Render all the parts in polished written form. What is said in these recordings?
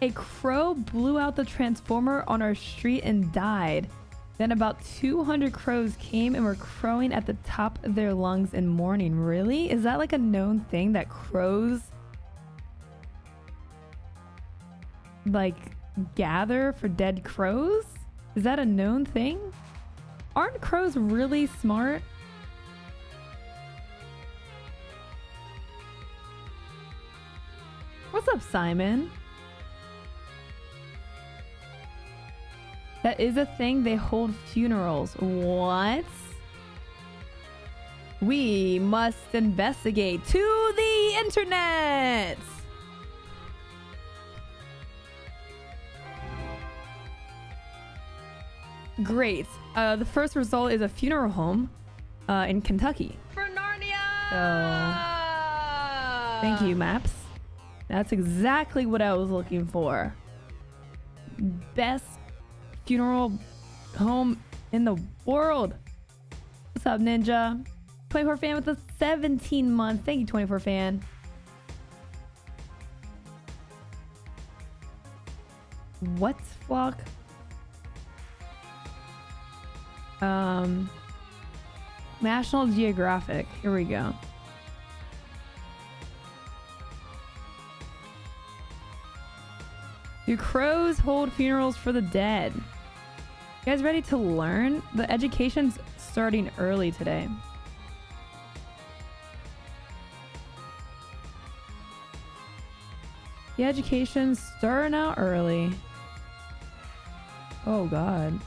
A crow blew out the transformer on our street and died. Then about 200 crows came and were crowing at the top of their lungs in mourning. Really? Is that like a known thing that crows like gather for dead crows? Is that a known thing? Aren't crows really smart? What's up, Simon? That is a thing. They hold funerals. What? We must investigate to the internet. Great. The first result is a funeral home in Kentucky. For Narnia! So, thank you, Maps. That's exactly what I was looking for. Best funeral home in the world. What's up, Ninja? 24 fan with a 17 month. Thank you, 24 fan. What flock? National Geographic. Here we go. Do crows hold funerals for the dead? You guys ready to learn? The education's starting early today. The education's starting out early. Oh God.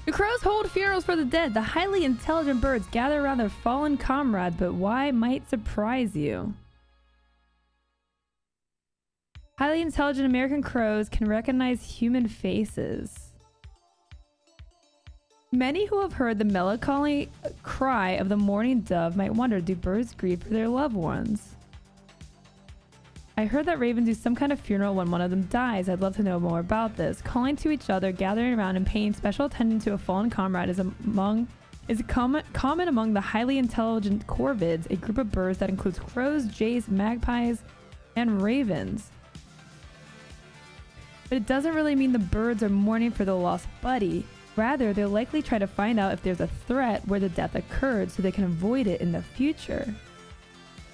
The crows hold funerals for the dead. The highly intelligent birds gather around their fallen comrade, but why might surprise you. Highly intelligent American crows can recognize human faces. Many who have heard the melancholy cry of the mourning dove might wonder, do birds grieve for their loved ones? I heard that ravens do some kind of funeral when one of them dies. I'd love to know more about this. Calling to each other, gathering around, and paying special attention to a fallen comrade is common among the highly intelligent corvids, a group of birds that includes crows, jays, magpies, and ravens. But it doesn't really mean the birds are mourning for the lost buddy. Rather, they'll likely try to find out if there's a threat where the death occurred so they can avoid it in the future.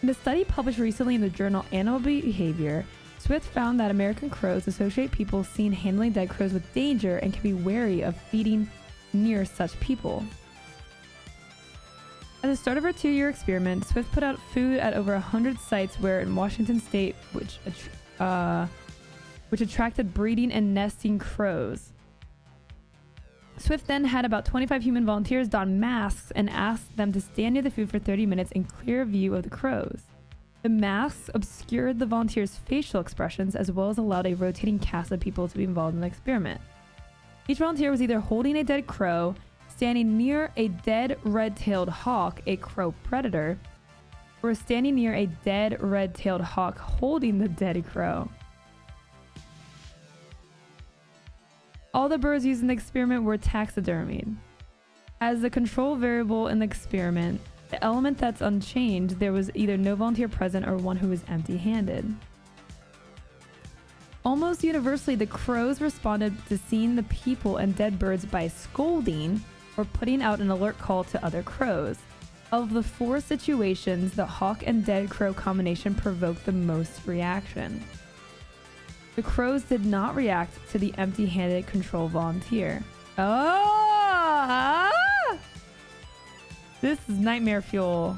In a study published recently in the journal Animal Behavior, Swift found that American crows associate people seen handling dead crows with danger and can be wary of feeding near such people. At the start of her 2-year experiment, Swift put out food at over 100 sites where in Washington state, which attracted breeding and nesting crows. Swift then had about 25 human volunteers don masks and asked them to stand near the food for 30 minutes in clear view of the crows. The masks obscured the volunteers' facial expressions as well as allowed a rotating cast of people to be involved in the experiment. Each volunteer was either holding a dead crow, standing near a dead red-tailed hawk, a crow predator, or standing near a dead red-tailed hawk holding the dead crow. All the birds used in the experiment were taxidermied. As the control variable in the experiment, the element that's unchanged, there was either no volunteer present or one who was empty-handed. Almost universally, the crows responded to seeing the people and dead birds by scolding or putting out an alert call to other crows. Of the 4 situations, the hawk and dead crow combination provoked the most reaction. The crows did not react to the empty-handed control volunteer. Oh! This is nightmare fuel.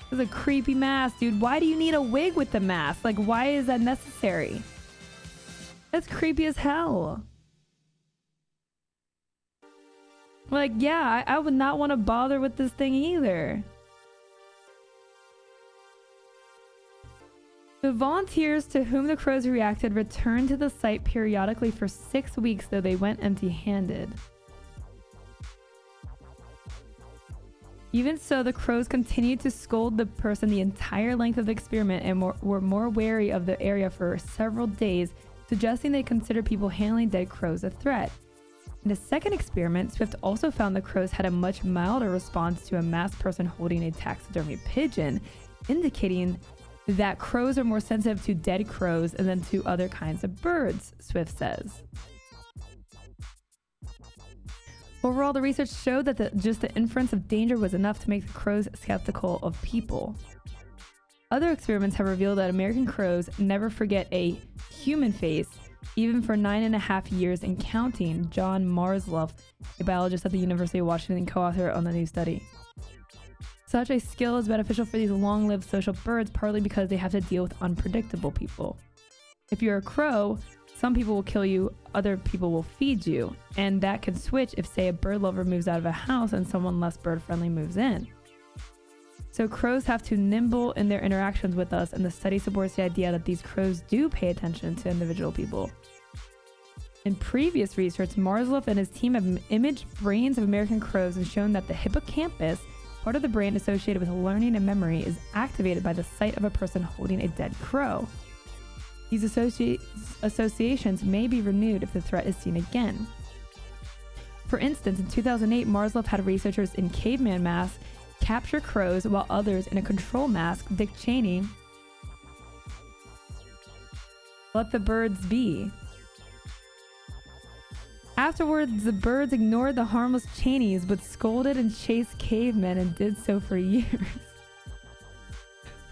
This is a creepy mask, dude. Why do you need a wig with the mask? Like, why is that necessary? That's creepy as hell. Like, yeah, I would not want to bother with this thing either. The volunteers to whom the crows reacted returned to the site periodically for 6 weeks, though they went empty-handed. Even so, the crows continued to scold the person the entire length of the experiment and were more wary of the area for several days, suggesting they consider people handling dead crows a threat. In a second experiment, Swift also found the crows had a much milder response to a masked person holding a taxidermy pigeon, indicating that crows are more sensitive to dead crows than to other kinds of birds, Swift says. Overall, the research showed that just the inference of danger was enough to make the crows skeptical of people. Other experiments have revealed that American crows never forget a human face, even for 9.5 years and counting, John Marsloff, a biologist at the University of Washington, co-author on the new study. Such a skill is beneficial for these long-lived social birds, partly because they have to deal with unpredictable people. If you're a crow, some people will kill you, other people will feed you, and that can switch if, say, a bird lover moves out of a house and someone less bird-friendly moves in. So crows have to nimble in their interactions with us, and the study supports the idea that these crows do pay attention to individual people. In previous research, Marsloff and his team have imaged brains of American crows and shown that the hippocampus, part of the brain associated with learning and memory, is activated by the sight of a person holding a dead crow. These associations may be renewed if the threat is seen again. For instance, in 2008, Marsloff had researchers in caveman masks capture crows while others in a control mask, Dick Cheney, let the birds be. Afterwards, the birds ignored the harmless Cheneys but scolded and chased cavemen and did so for years.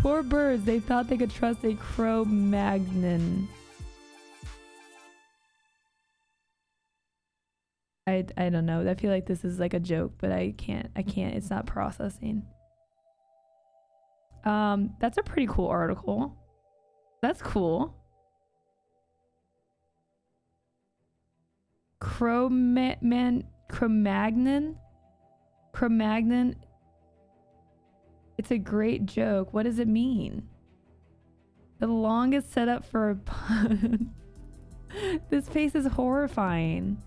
Poor birds, they thought they could trust a Cro-Magnon. I don't know. I feel like this is like a joke, but I can't. It's not processing. That's a pretty cool article. That's cool. Cro-Magnon? Cro-Magnon. It's a great joke. What does it mean? The longest setup for a pun. This face is horrifying.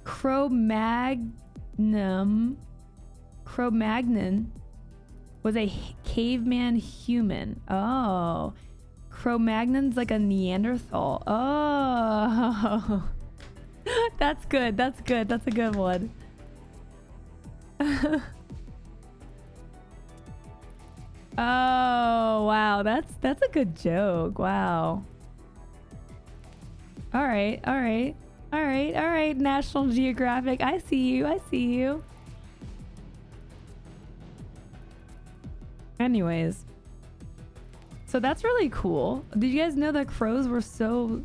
Cro-Magnon was a caveman human. Oh. Cro-Magnon's like a Neanderthal. Oh. That's good. That's good. That's a good one. Oh, wow. That's a good joke. Wow. All right. All right. All right. All right. National Geographic. I see you. I see you. Anyways. So that's really cool. Did you guys know that crows were so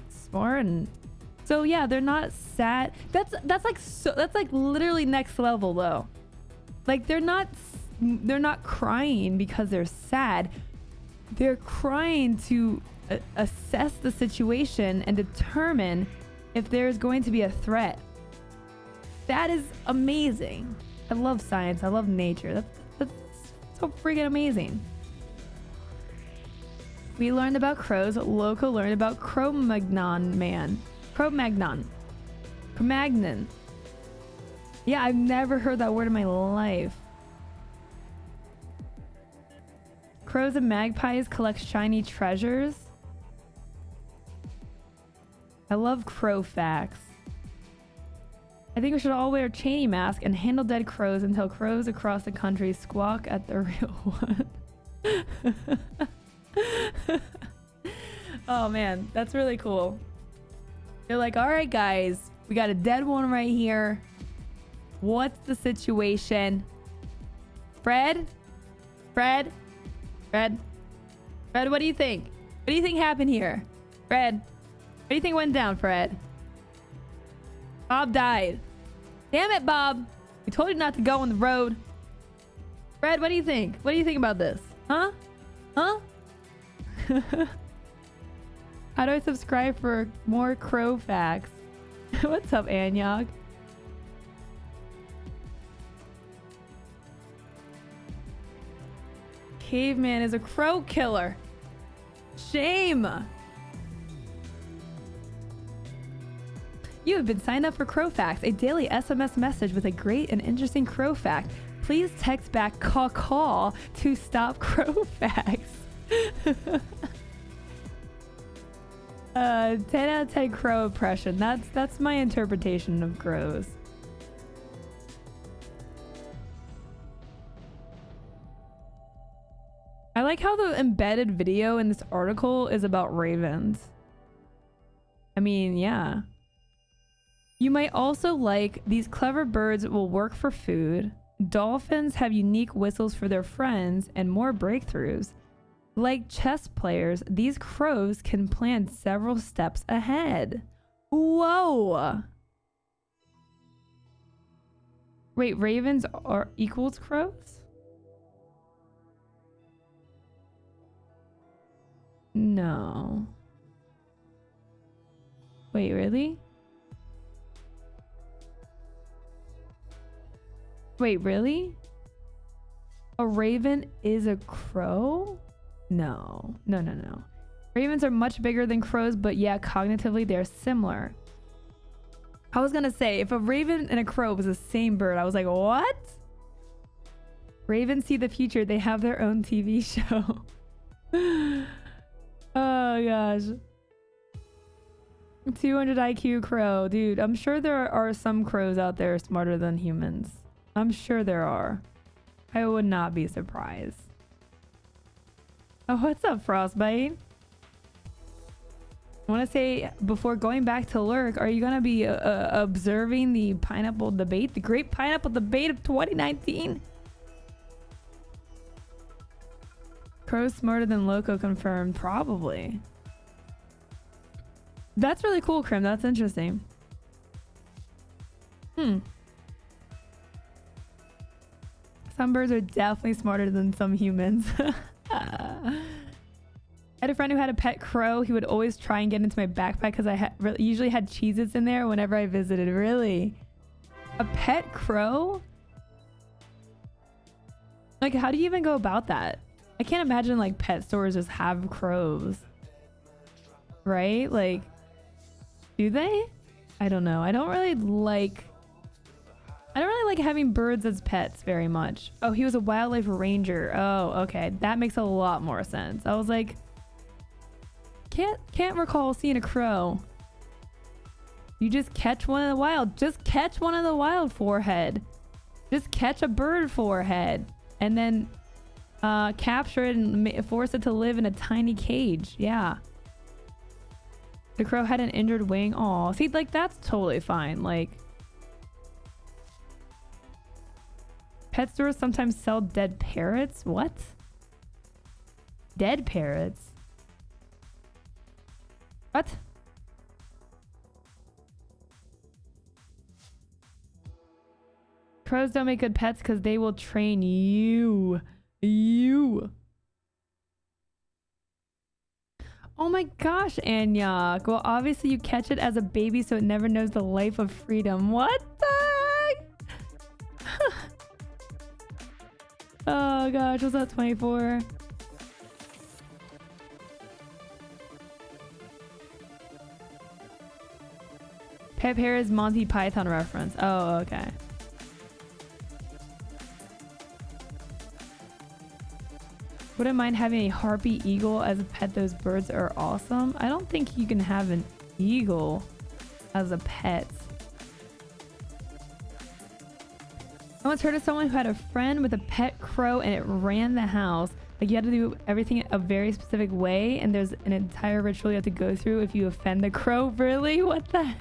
smart? And so yeah, they're not sad. That's like literally next level though. Like they're not crying because they're sad. They're crying to assess the situation and determine if there's going to be a threat. That is amazing. I love science. I love nature. That's so freaking amazing. We learned about crows. Lowco learned about Cro-Magnon man. Cro-Magnon. Cro-Magnon. Yeah, I've never heard that word in my life. Crows and magpies collect shiny treasures. I love crow facts. I think we should all wear a Cheney mask and handle dead crows until crows across the country squawk at the real one. Oh man, that's really cool. They're like, all right guys, we got a dead one right here. What's the situation? Fred, what do you think? What do you think happened here? Fred, what do you think went down, Fred? Bob died. Damn it, Bob. We told you not to go on the road. Fred, what do you think? What do you think about this? Huh? How do I subscribe for more crow facts? What's up, Anyog? Caveman is a crow killer. Shame. You have been signed up for Crow Facts, a daily SMS message with a great and interesting crow fact. Please text back caw to stop crow facts. 10 out of 10 crow oppression. That's my interpretation of crows. I like how the embedded video in this article is about ravens. I mean, yeah. You might also like these clever birds will work for food. Dolphins have unique whistles for their friends and more breakthroughs. Like chess players, these crows can plan several steps ahead. Whoa! Wait, ravens are equals crows? No. Wait, really? Wait, really? A raven is a crow? No. No. Ravens are much bigger than crows, but yeah, cognitively they're similar. I was gonna say, if a raven and a crow was the same bird, I was like, what? Ravens see the future. They have their own TV show. Oh gosh. 200 IQ crow. Dude, I'm sure there are some crows out there smarter than humans. I'm sure there are. I would not be surprised. Oh, what's up, Frostbite? I want to say, before going back to lurk, are you going to be observing the pineapple debate? The great pineapple debate of 2019? Crow's smarter than Lowco confirmed. Probably. That's really cool, Krim. That's interesting. Some birds are definitely smarter than some humans. I had a friend who had a pet crow. He would always try and get into my backpack because I usually had Cheez-Its in there whenever I visited. Really? A pet crow? Like, how do you even go about that? I can't imagine like pet stores just have crows. Right? Like, do they? I don't know. I don't really like having birds as pets very much. Oh, he was a wildlife ranger. Oh, okay. That makes a lot more sense. I was like, can't recall seeing a crow. You just catch one in the wild. Just catch one in the wild, forehead. Just catch a bird forehead and then capture it and force it to live in a tiny cage. Yeah. The crow had an injured wing. Aw, see, like, that's totally fine. Like, pet stores sometimes sell dead parrots. What? Dead parrots? What? Crows don't make good pets because they will train you. Oh my gosh, Anyak. Well, obviously you catch it as a baby so it never knows the life of freedom. What the heck? Oh gosh, was that 24? Pep Hair is Monty Python reference. Oh, okay. Wouldn't mind having a harpy eagle as a pet. Those birds are awesome. I don't think you can have an eagle as a pet. I once heard of someone who had a friend with a pet crow and it ran the house. Like, you had to do everything a very specific way, and there's an entire ritual you have to go through if you offend the crow. Really? What the?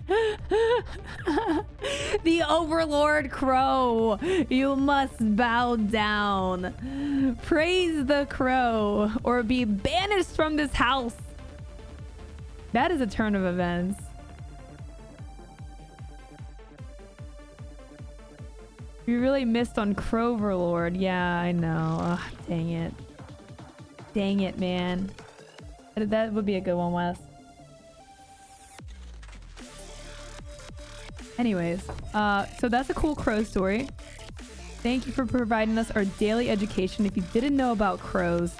The overlord crow. You must bow down. Praise the crow or be banished from this house. That is a turn of events. You really missed on Croverlord. Yeah, I know. Ugh, dang it. Dang it, man. That would be a good one, Wes. Anyways, so that's a cool crow story. Thank you for providing us our daily education. If you didn't know about crows,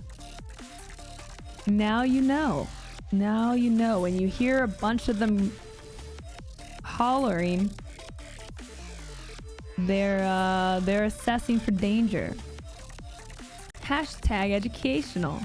now you know. Now you know. When you hear a bunch of them hollering, They're assessing for danger. Hashtag educational.